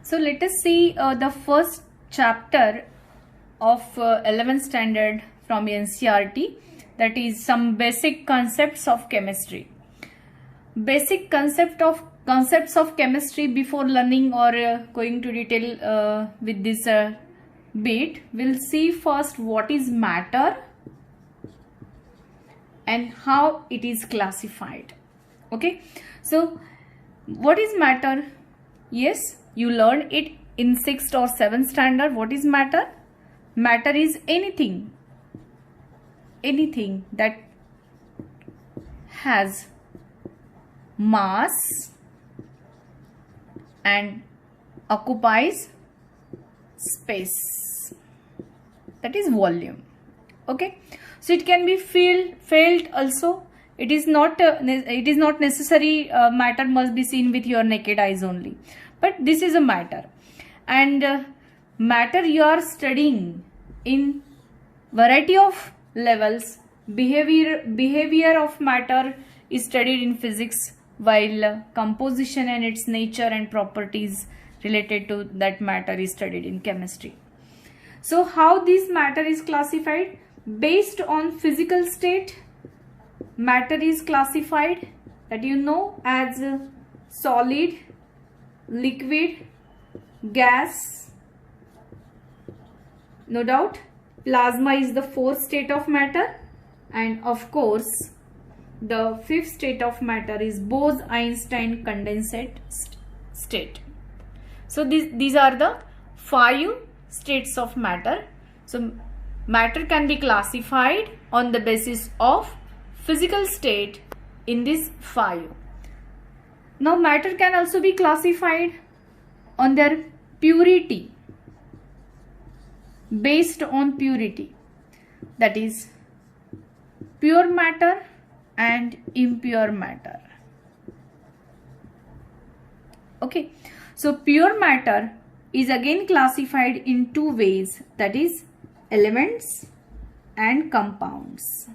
So let us see the first chapter of 11th standard from NCERT, that is some basic concepts of chemistry. Basic concepts of chemistry. Before learning or going to detail with this bit, we'll see first what is matter and how it is classified. Okay, so what is matter? Yes, you learned it in 6th or 7th standard. What is matter? Matter is anything that has mass and occupies space, that is volume. Okay, so it can be felt also. It is not necessary matter must be seen with your naked eyes only, but this is a matter. And matter you are studying in variety of levels. Behavior of matter is studied in physics, while composition and its nature and properties related to that matter is studied in chemistry. So how this matter is classified? Based on physical state, matter is classified, that you know, as solid, liquid, gas. No doubt, plasma is the 4th state of matter, and of course the 5th state of matter is Bose-Einstein condensate state. So these are the 5 states of matter. So matter can be classified on the basis of physical state in these 5. Now matter can also be classified on their purity, based on purity, that is pure matter and impure matter. Okay, so pure matter is again classified in 2 ways, that is elements and compounds.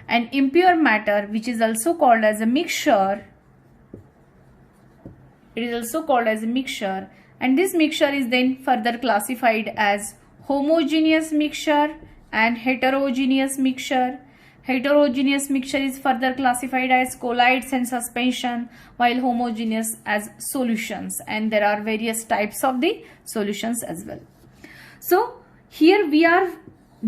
And impure matter, which is also called as a mixture, it is also called as a mixture, and this mixture is then further classified as homogeneous mixture and heterogeneous mixture. Heterogeneous mixture is further classified as colloids and suspension, while homogeneous as solutions, and there are various types of the solutions as well. So here we are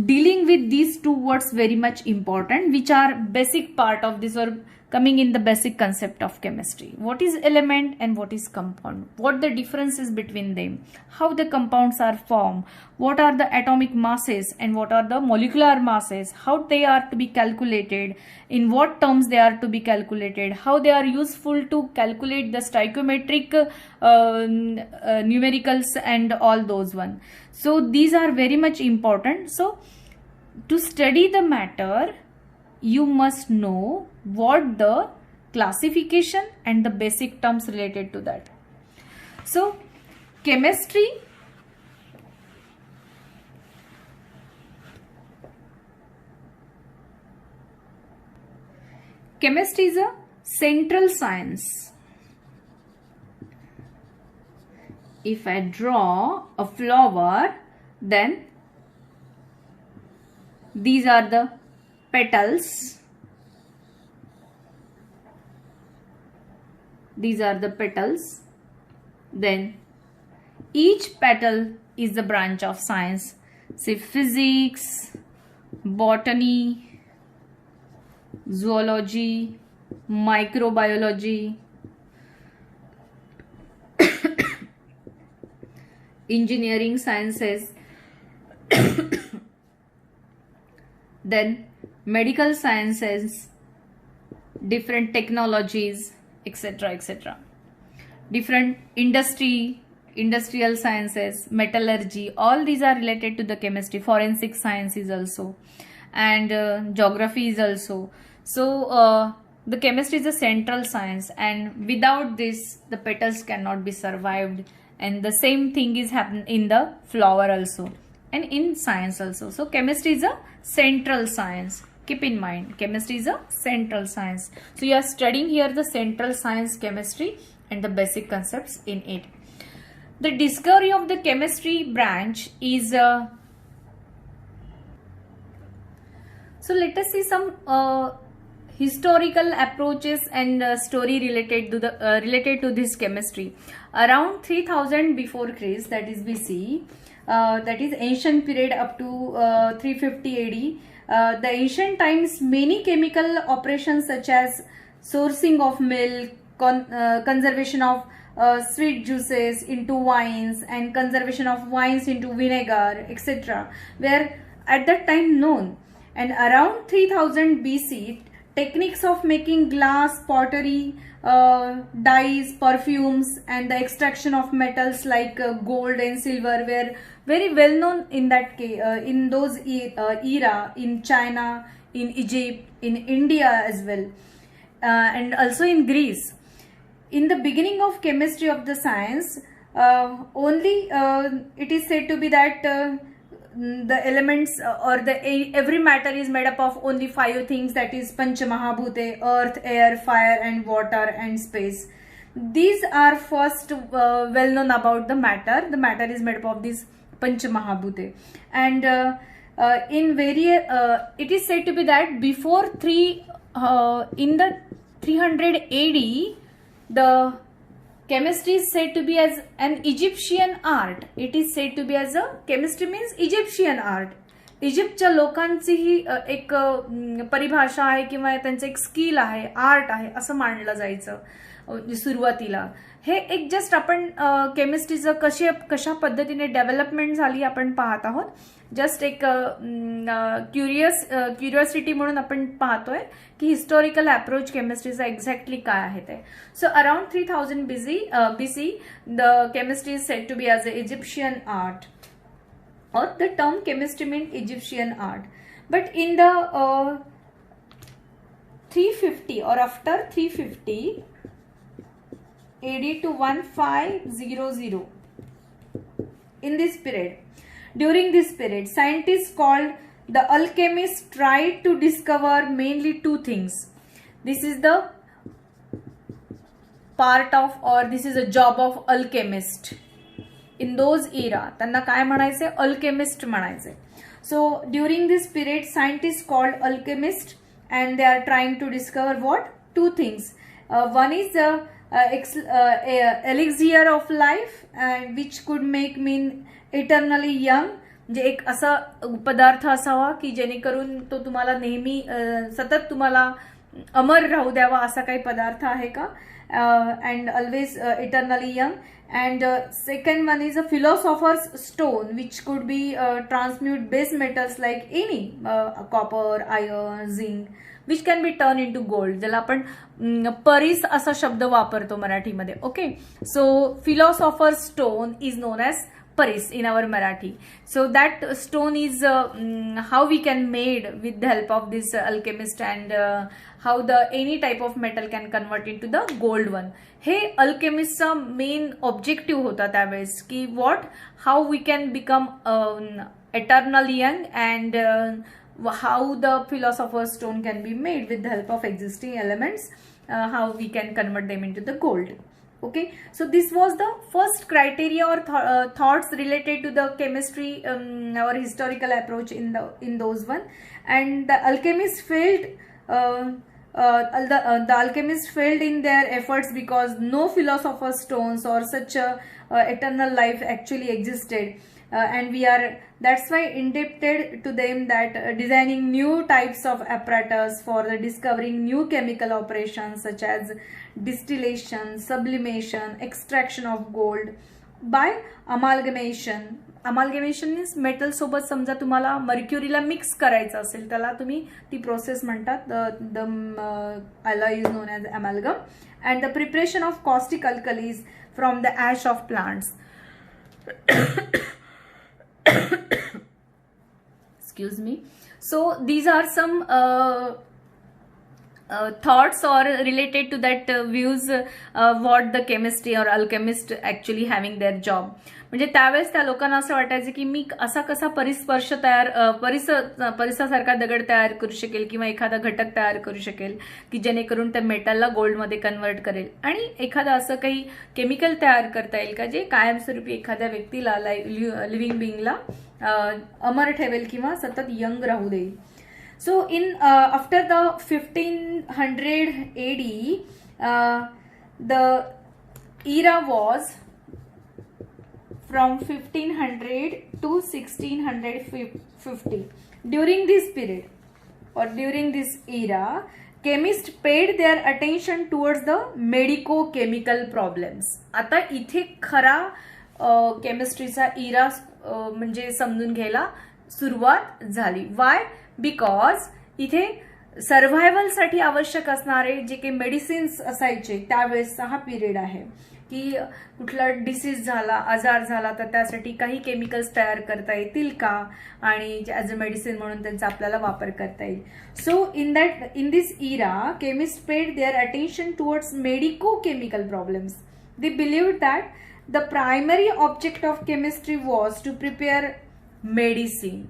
dealing with these 2 words, very much important, which are basic part of this or coming in the basic concept of chemistry. What is element and what is compound? What the difference is between them? How the compounds are formed? What are the atomic masses and what are the molecular masses? How they are to be calculated? In what terms they are to be calculated? How they are useful to calculate the stoichiometric numericals and all those one. So these are very much important. So to study the matter, you must know what the classification and the basic terms related to that. So chemistry is a central science. If I draw a flower, then these are the petals. These are the petals. Then each petal is the branch of science. Say physics, botany, zoology, microbiology, engineering sciences, then medical sciences, different technologies, etc., etc. Different industrial sciences, metallurgy, all these are related to the chemistry. Forensic science is also, and geography is also. So the chemistry is a central science, and without this the petals cannot be survived, and the same thing is happening in the flower also and in science also. So chemistry is a central science. Keep in mind, chemistry is a central science. So you are studying here the central science chemistry and the basic concepts in it. The discovery of the chemistry branch is so let us see some historical approaches and story related to this chemistry. Around 3000 before Christ, that is BC, that is ancient period up to 350 AD. The ancient times, many chemical operations such as sourcing of milk, conservation of sweet juices into wines, and conservation of wines into vinegar, etc., were at that time known. And around 3000 BC, techniques of making glass, pottery, dyes, perfumes, and the extraction of metals like gold and silver were very well known in that in those era in China, in Egypt, in India as well, and also in Greece. In the beginning of chemistry of the science, only it is said to be that the elements or every matter is made up of only 5 things, that is Panchamahabhute: earth, air, fire, and water, and space. These are first well known about the matter. The matter is made up of these Panchamahabhute, and it is said to be that before in the 300 AD, the chemistry is said to be as an Egyptian art. It is said to be as a chemistry means Egyptian art. इजिप्तच्या लोकांची ही एक परिभाषा आहे किंवा त्यांचं एक skill आहे, art आहे असं मानलं जायचं सुरुवातीला. हे एक जस्ट आपण केमिस्ट्रीचं कशा पद्धतीने डेव्हलपमेंट झाली आपण पाहत आहोत. जस्ट एक क्युरियोसिटी म्हणून आपण पाहतोय की हिस्टोरिकल अप्रोच केमिस्ट्रीचा एक्झॅक्टली काय आहे ते. So around 3000 BC the chemistry is said to be as a Egyptian art, or the term chemistry meant Egyptian art. But in the 350 or after 350 AD to 1500, in this period, during this period, scientists called the alchemists tried to discover mainly 2 things. This is the part of, or this is a job of alchemist. In those era, त्यांना काय म्हणायचे? Alchemist म्हणायचे. So during this period, scientists called alchemists, and they are trying to discover what? 2 things. One is elixir of life, which could make men eternally young. म्हणजे एक असा पदार्थ असावा की जेणेकरून तो तुम्हाला नेहमी सतत तुम्हाला अमर राहू द्यावा, असा काही पदार्थ आहे का? And always eternally young. And second one is a philosopher's stone, which could be transmute base metals like any copper, iron, zinc, which can be turned into gold. ज्याला आपण परीस असा शब्द वापरतो मराठीमध्ये. Okay, so philosopher's stone is known as Paris in our Marathi. So that stone is how we can made with the help of this alchemist, and how the any type of metal can convert into the gold one. हे अल्केमिस्टचा main objective होता त्यावेळेस की how we can become eternal young, and how the philosopher's stone can be made with the help of existing elements, how we can convert them into the gold. Okay, so this was the first criteria or thoughts related to the chemistry or historical approach in those one. And the alchemists failed. The alchemists failed in their efforts because no philosopher's stones or such a eternal life actually existed, and that's why indebted to them that designing new types of apparatus for the discovering new chemical operations such as distillation, sublimation, extraction of gold by amalgamation. Amalgamation means metal सोबत समजा तुम्हाला मर्क्युरीला mix करायचं असेल त्याला तुम्ही ती process म्हणतात. The alloy is known as amalgam, and the preparation of caustic alkalis from the ash of plants. Excuse me. So these are some thoughts or related to that views what the chemistry or alchemist actually having their job. म्हणजे त्यावेळेस त्या लोकांना असं वाटायचं की मी असा कसा परिस्पर्श तयार परिसासारखा दगड तयार करू शकेल किंवा एखादा घटक तयार करू शकेल की जेणेकरून त्या मेटलला गोल्डमध्ये कन्वर्ट करेल आणि एखादा असं काही केमिकल तयार करता येईल का जे कायमस्वरूपी एखाद्या व्यक्तीला लिव्हिंग बिंगला अमर ठेवेल किंवा सतत यंग राहू देईल. So after the 1500 AD, the era was from 1500 to 1650. During this period or during this era, chemists paid their attention towards the medico-chemical problems. आता इथे खरा केमिस्ट्रीचा इरा म्हणजे समजून घ्यायला सुरुवात झाली. वाय? बिकॉज इथे सर्व्हायव्हलसाठी आवश्यक असणारे जे काही मेडिसिन्स असायचे त्यावेळेसचा हा पिरियड आहे की कुठला डिसीज झाला, आजार झाला तर त्यासाठी काही केमिकल्स तयार करता येतील का आणि ॲज अ मेडिसिन म्हणून त्यांचा आपल्याला वापर करता येईल. So in this era chemist paid their attention towards medico chemical problems. They believed that the primary object of chemistry was to prepare medicine.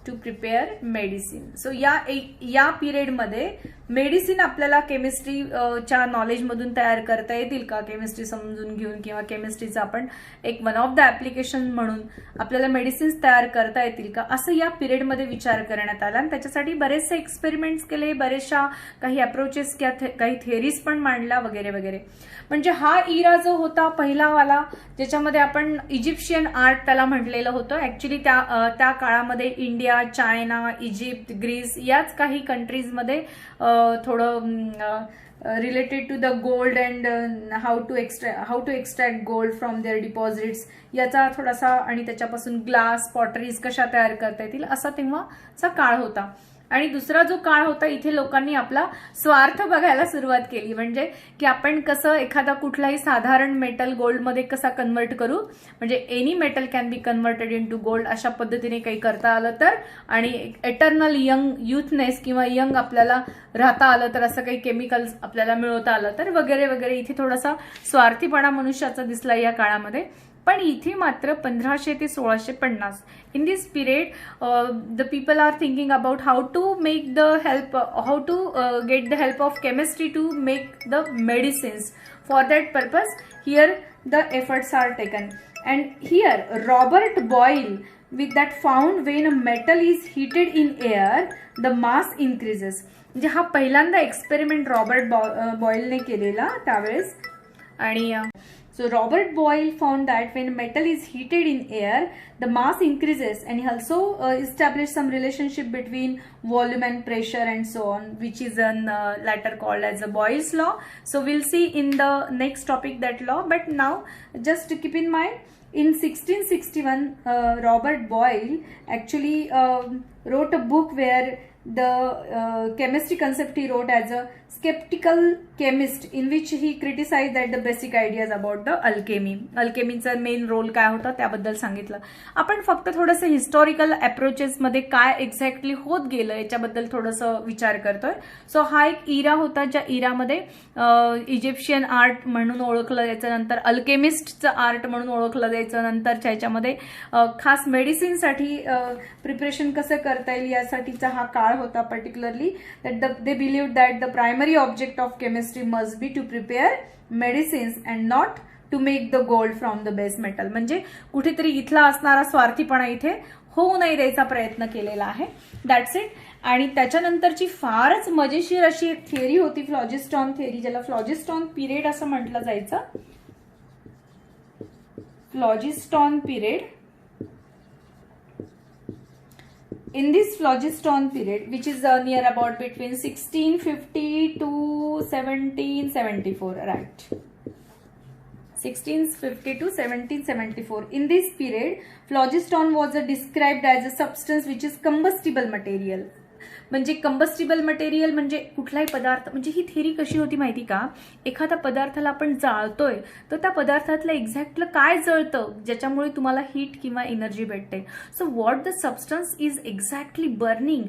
To prepare medicine. So या पिरियडमध्ये medicine आपल्याला केमिस्ट्रीच्या नॉलेजमधून तयार करता येतील का, केमिस्ट्री समजून घेऊन किंवा केमिस्ट्रीचं आपण एक वन ऑफ द ऍप्लिकेशन म्हणून आपल्याला मेडिसिन्स तयार करता येतील का, असं या पिरियडमध्ये विचार करण्यात आला आणि त्याच्यासाठी बरेचसे एक्सपेरिमेंट्स केले, बरेचशा काही अप्रोचेस काही थिअरीज पण मांडल्या वगैरे वगैरे. म्हणजे हा इरा जो होता पहिलावाला ज्याच्यामध्ये आपण इजिप्शियन आर्ट त्याला म्हटलेलं होतं. ऍक्च्युली त्या काळामध्ये इंडिया, चायना, इजिप्त, ग्रीस याच काही कंट्रीजमध्ये थोडं related to the gold and how to extract gold from their deposits याचा थोडासा आणि त्याच्यापासून ग्लास, पॉटरीज कशा तयार करता येतील असा तेव्हाचा काळ होता. आणि दुसरा जो काळ होता इथे लोकांनी आपला स्वार्थ बघायला सुरुवात केली. म्हणजे की आपण कसं एखादा कुठलाही साधारण मेटल गोल्डमध्ये कसा कन्वर्ट करू, म्हणजे any metal can be converted into gold अशा पद्धतीने काही करता आलं तर आणि एटर्नल यंग युथनेस किंवा यंग आपल्याला राहता आलं तर असं काही केमिकल्स आपल्याला मिळवता आलं तर वगैरे वगैरे. इथे थोडासा स्वार्थीपणा मनुष्याचा दिसला या काळामध्ये. पण इथे मात्र 1500 ते 1650 in this period the people are thinking about how to make the help, how to get the help of chemistry to make the medicines. For that purpose here the efforts are taken and here Robert Boyle with that found when a metal is heated in air the mass increases. म्हणजे हा पहिल्यांदा experiment Robert बॉईलने केलेला त्यावेळेस. आणि so Robert Boyle found that when metal is heated in air the mass increases and he also established some relationship between volume and pressure and so on, which is later called as the Boyle's law. So we'll see in the next topic that law, but now just to keep in mind in 1661 Robert Boyle actually wrote a book where the chemistry concept he wrote as a skeptical chemist in which he criticized that the basic ideas about the alchemy. अल्केमीचा main role काय होता त्याबद्दल सांगितलं. आपण फक्त थोडंसं historical approaches मध्ये काय एक्झॅक्टली होत गेलं याच्याबद्दल थोडंसं विचार करतोय. सो हा एक इरा होता ज्या इरामध्ये इजिप्शियन आर्ट म्हणून ओळखलं जायचं, नंतर अल्केमिस्टचं आर्ट म्हणून ओळखलं जायचं, नंतरच्या ह्याच्यामध्ये खास मेडिसिनसाठी प्रिपरेशन कसं करता येईल यासाठीचा हा काळ होता. Particularly that they believe that the primary object of chemistry must be to prepare medicines and not to make the gold from the base metal. म्हणजे कुठेतरी इथला असणारा स्वार्थीपणा इथे होऊ नाही द्यायचा प्रयत्न केलेला आहे. That's it. आणि त्याच्यानंतरची फारच मजेशीर अशी एक थिअरी होती फ्लॉजिस्टॉन थिअरी, ज्याला फ्लॉजिस्टॉन पिरियड असं म्हटलं जायचं. फ्लॉजिस्टॉन period. In this phlogiston period, which is near about between 1650 to 1774, right? 1650 to 1774. In this period, phlogiston was described as a substance which is combustible material. म्हणजे कंबस्टिबल मटेरियल म्हणजे कुठलाही पदार्थ, म्हणजे ही थेरी कशी होती माहिती का, एखाद्या पदार्थाला आपण जाळतोय तर त्या पदार्थातलं एक्झॅक्टलं काय जळतं ज्याच्यामुळे तुम्हाला हीट किंवा एनर्जी भेटते. So what the substance is exactly burning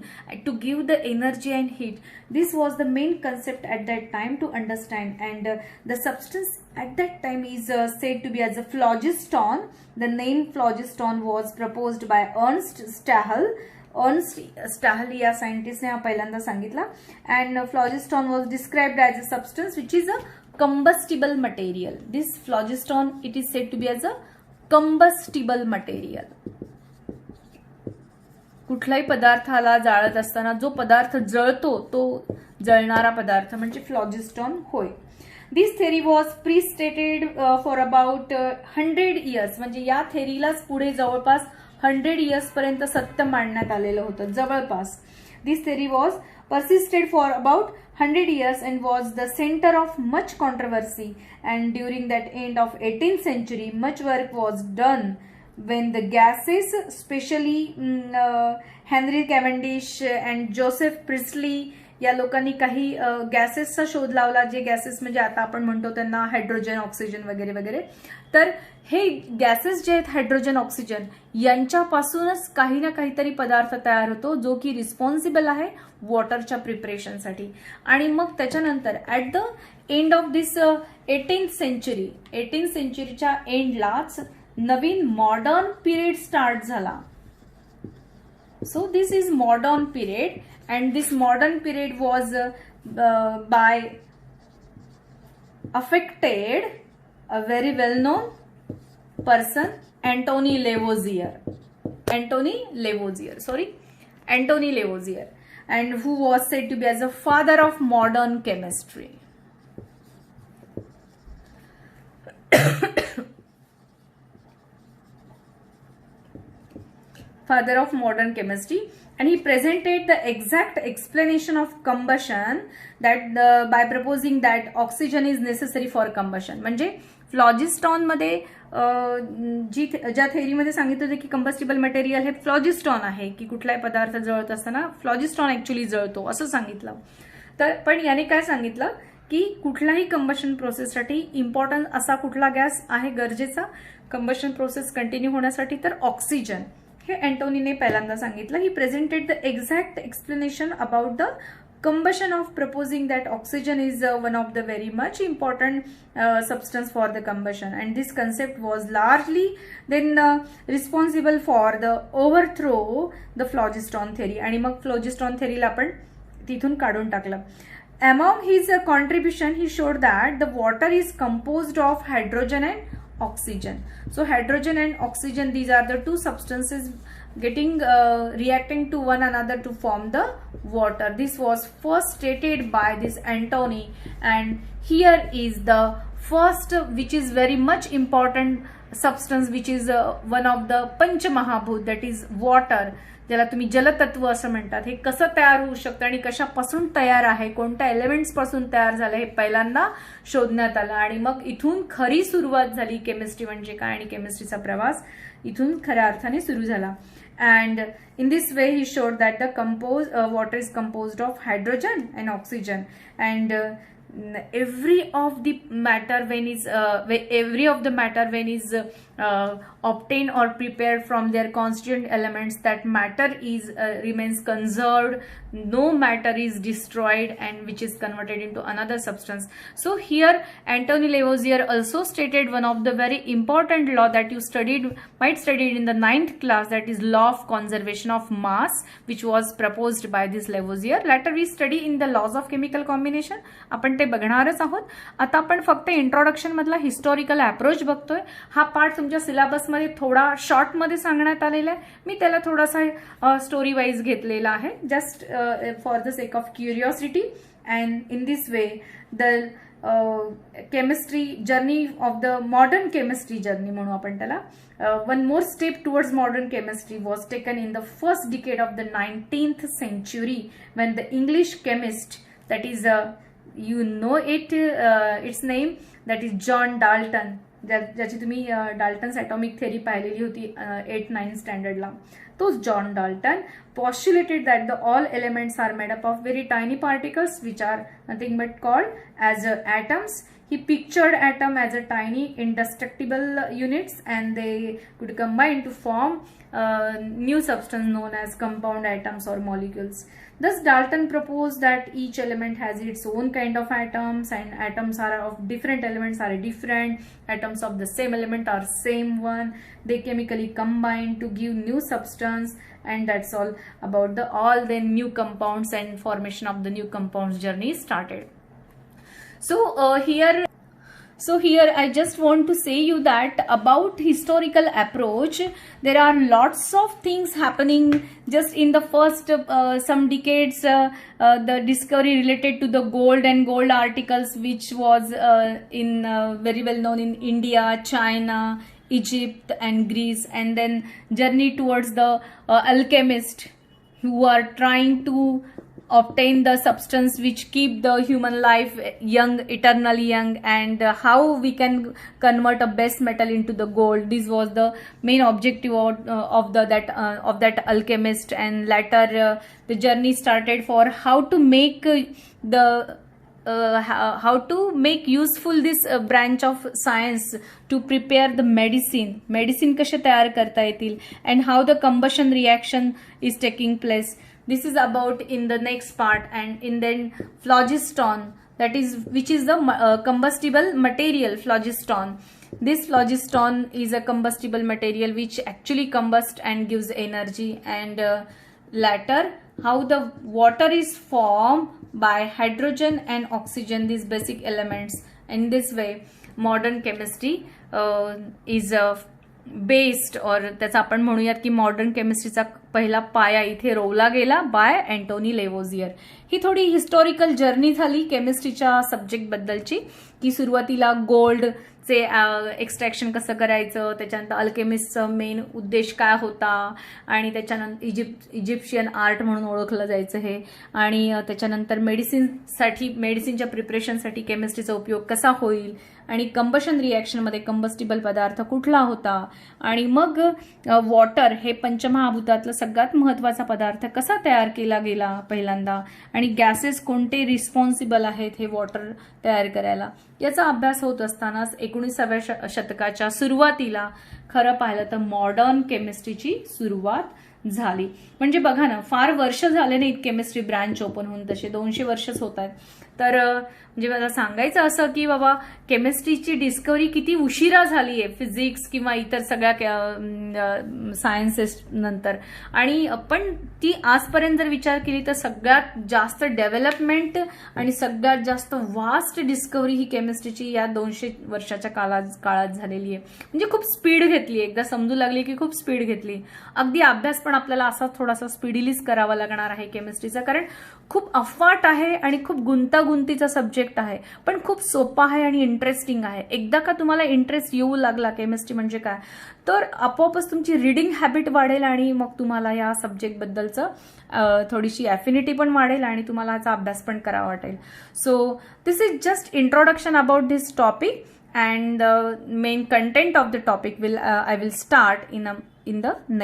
to give the energy and heat. This was the main concept at that time to understand, and the substance at that time is said to be as a phlogiston. The name phlogiston was proposed by Ernst Stahel. Ernst Stahel या scientist ने हा पहिल्यांदा सांगितला. And phlogiston was described as a substance which is a combustible material. This phlogiston, it is said to be as a combustible material. कुठल्याही पदार्थाला जाळत असताना जो पदार्थ जळतो तो जळणारा पदार्थ म्हणजे फ्लॉजिस्टॉन होय. This theory was pre stated for about 100 years. म्हणजे या थेरीलाच पुढे जवळपास 100 इयर्स पर्यंत सत्य मांडण्यात आलेलं होतं जवळपास. This theory was persisted for about 100 years and was the center of much controversy, and during that end of 18th century much work was done when the gases, especially Henry Cavendish and Joseph Priestley या लोकांनी काही गॅसेसचा शोध लावला, जे gases म्हणजे आता आपण म्हणतो त्यांना हायड्रोजन, ऑक्सिजन वगैरे वगैरे. तर हे गॅसेस जे आहेत हायड्रोजन, ऑक्सिजन यांच्यापासूनच काही ना काहीतरी पदार्थ तयार होतो जो की रिस्पॉन्सिबल आहे वॉटरच्या प्रिपरेशनसाठी. आणि मग त्याच्यानंतर at the end of this 18th सेंचुरीच्या एंडलाच नवीन मॉडर्न पिरियड स्टार्ट झाला. So this is modern period, and this modern period was by affected a very well known person, Antony Lavoisier, and who was said to be as a father of modern chemistry. Father of modern chemistry, and he presented the exact explanation of combustion that by proposing that oxygen is necessary for combustion. म्हणजे फ्लॉजिस्टॉन मध्ये ज्या थेरीमध्ये सांगितलं होतं की combustible material हे फ्लॉजिस्टॉन आहे, की कुठलाही पदार्थ जळत असताना फ्लॉजिस्टॉन ऍक्च्युअली जळतो असं सांगितलं. तर पण याने काय सांगितलं की कुठल्याही कंबशन प्रोसेससाठी इम्पॉर्टंट असा कुठला गॅस आहे गरजेचा कंबशन प्रोसेस कंटिन्यू होण्यासाठी, तर ऑक्सिजन. हे अँटोनीने पहिल्यांदा सांगितलं. He presented the exact explanation about the combustion of proposing that oxygen is one of the very much important substance for the combustion, and this concept was largely then responsible for the overthrow the phlogiston theory. आणि मग phlogiston theory ला आपण तिथून काढून टाकलं. Among his contribution, he showed that the water is composed of hydrogen and oxygen. So hydrogen and oxygen, these are the two substances getting reacting to one another to form the water. This was first stated by this Antony, and here is the first, which is very much important substance, which is one of the Panch Mahabhut, that is water, ज्याला तुम्ही जलतत्व असं म्हणतात. हे कसं तयार होऊ शकतं आणि कशापासून तयार आहे, कोणत्या एलिमेंट्स पासून तयार झालं हे पहिल्यांदा शोधण्यात आलं. आणि मग इथून खरी सुरुवात झाली केमिस्ट्री म्हणजे काय आणि केमिस्ट्रीचा प्रवास इथून खऱ्या अर्थाने सुरू झाला. And in this way he showed that the water is composed of hydrogen and oxygen, and every of the matter when is obtained or prepared from their constituent elements, that matter is remains conserved, no matter is destroyed, and which is converted into another substance. So here Antony Lavoisier also stated one of the very important law that you might studied in the 9th class, that is law of conservation of mass, which was proposed by this Lavoisier. Later we study in the laws of chemical combination, आपण ते बघणारच आहोत. आता आपण फक्त introduction मधला historical approach बघतोय. हा part तुमच्या सिलेबस मध्ये थोडा शॉर्ट मध्ये सांगण्यात आलेला आहे. मी त्याला थोडासा स्टोरी वाईज घेतलेला आहे, just for the sake of curiosity. And in this way the chemistry journey of the modern chemistry journey म्हणू आपण त्याला. one more step towards modern chemistry was taken in the first decade of the 19th century, when the English chemist, that is you know its name, that is John Dalton, ज्याची तुम्ही Dalton's atomic theory पाहिलेली होती 8-9 स्टँडर्डला. तो John Dalton postulated that the all elements are made up of very tiny particles which are nothing but called as atoms. He pictured atom as a tiny indestructible units, and they could combine to form new substance known as compound atoms or molecules. Thus Dalton proposed that each element has its own kind of atoms, and atoms are of different elements are different, atoms of the same element are same one, they chemically combine to give new substance, and that's all about the all the new compounds and formation of the new compounds journey started. So here I just want to say you that about historical approach, there are lots of things happening just in the first some decades. The discovery related to the gold and gold articles, which was in very well known in India, China, Egypt and Greece, and then journey towards the alchemist who are trying to obtain the substance which keep the human life young, eternally young, and how we can convert a base metal into the gold. This was the main objective of that alchemist, and later the journey started for how to make how to make useful this branch of science to prepare the medicine कसे तयार करता येतील, and how the combustion reaction is taking place. This is about in the next part. And in then phlogiston, that is which is the combustible material, phlogiston. This phlogiston is a combustible material which actually combusts and gives energy, and later how the water is formed by hydrogen and oxygen, these basic elements. In this way modern chemistry is based, और त्याचा आपण म्हणूयात की modern केमिस्ट्रीचा पहिला पाया इथे रोवला गेला bye Antonie लेवोझियर. ही थोडी हिस्टॉरिकल जर्नी झाली केमिस्ट्रीच्या सब्जेक्ट बद्दलची, की सुरुवातीला गोल्डचे एक्स्ट्रॅक्शन कसं करायचं, त्याच्यानंतर अल्केमिस्टचं मेन उद्देश काय होता, आणि त्याच्यानंतर इजिप्शियन आर्ट म्हणून ओळखलं जायचं हे, आणि त्याच्यानंतर मेडिसिनच्या प्रिपरेशनसाठी केमिस्ट्रीचा उपयोग कसा होईल, आणि कंबशन रिॲक्शनमध्ये कंबस्टिबल पदार्थ कुठला होता, आणि मग वॉटर हे पंचमहाभूतातलं सगळ्यात महत्त्वाचा पदार्थ कसा तयार केला गेला पहिल्यांदा, आणि गॅसेस कोणते रिस्पॉन्सिबल आहेत हे वॉटर तयार करायला, याचा अभ्यास होत असतानाच 19व्या शतकाच्या सुरुवातीला खरं पाहिलं तर मॉडर्न केमिस्ट्रीची सुरुवात झाली. म्हणजे बघा ना, फार वर्ष झाले नाहीत केमिस्ट्री ब्रांच ओपन होऊन, तसे 200 वर्षच होत आहेत. तर म्हणजे मला सांगायचं असं की बाबा केमिस्ट्रीची डिस्कवरी किती उशिरा झाली आहे फिजिक्स किंवा इतर सगळ्या सायन्सेस नंतर, आणि पण ती आजपर्यंत जर विचार केली तर सगळ्यात जास्त डेव्हलपमेंट आणि सगळ्यात जास्त वास्ट डिस्कवरी ही केमिस्ट्रीची या 200 वर्षाच्या काळात झालेली आहे. म्हणजे खूप स्पीड घेतली, एकदा समजू लागली की खूप स्पीड घेतली. अगदी अभ्यास पण आपल्याला असा थोडासा स्पीडीलीच करावा लागणार आहे केमिस्ट्रीचा, कारण खूप अफाट आहे आणि खूप गुंतागुंतीचा सब्जेक्ट आहे, पण खूप सोपा आहे आणि इंटरेस्टिंग आहे. एकदा का तुम्हाला इंटरेस्ट येऊ लागला केमिस्ट्री म्हणजे काय, तर आपोआपच तुमची रीडिंग हॅबिट वाढेल, आणि मग तुम्हाला या सब्जेक्ट बद्दलचं थोडीशी ॲफिनिटी पण वाढेल, आणि तुम्हाला याचा अभ्यास पण करावा वाटेल. So this is just introduction about this topic, and the main content of the topic I will start in the next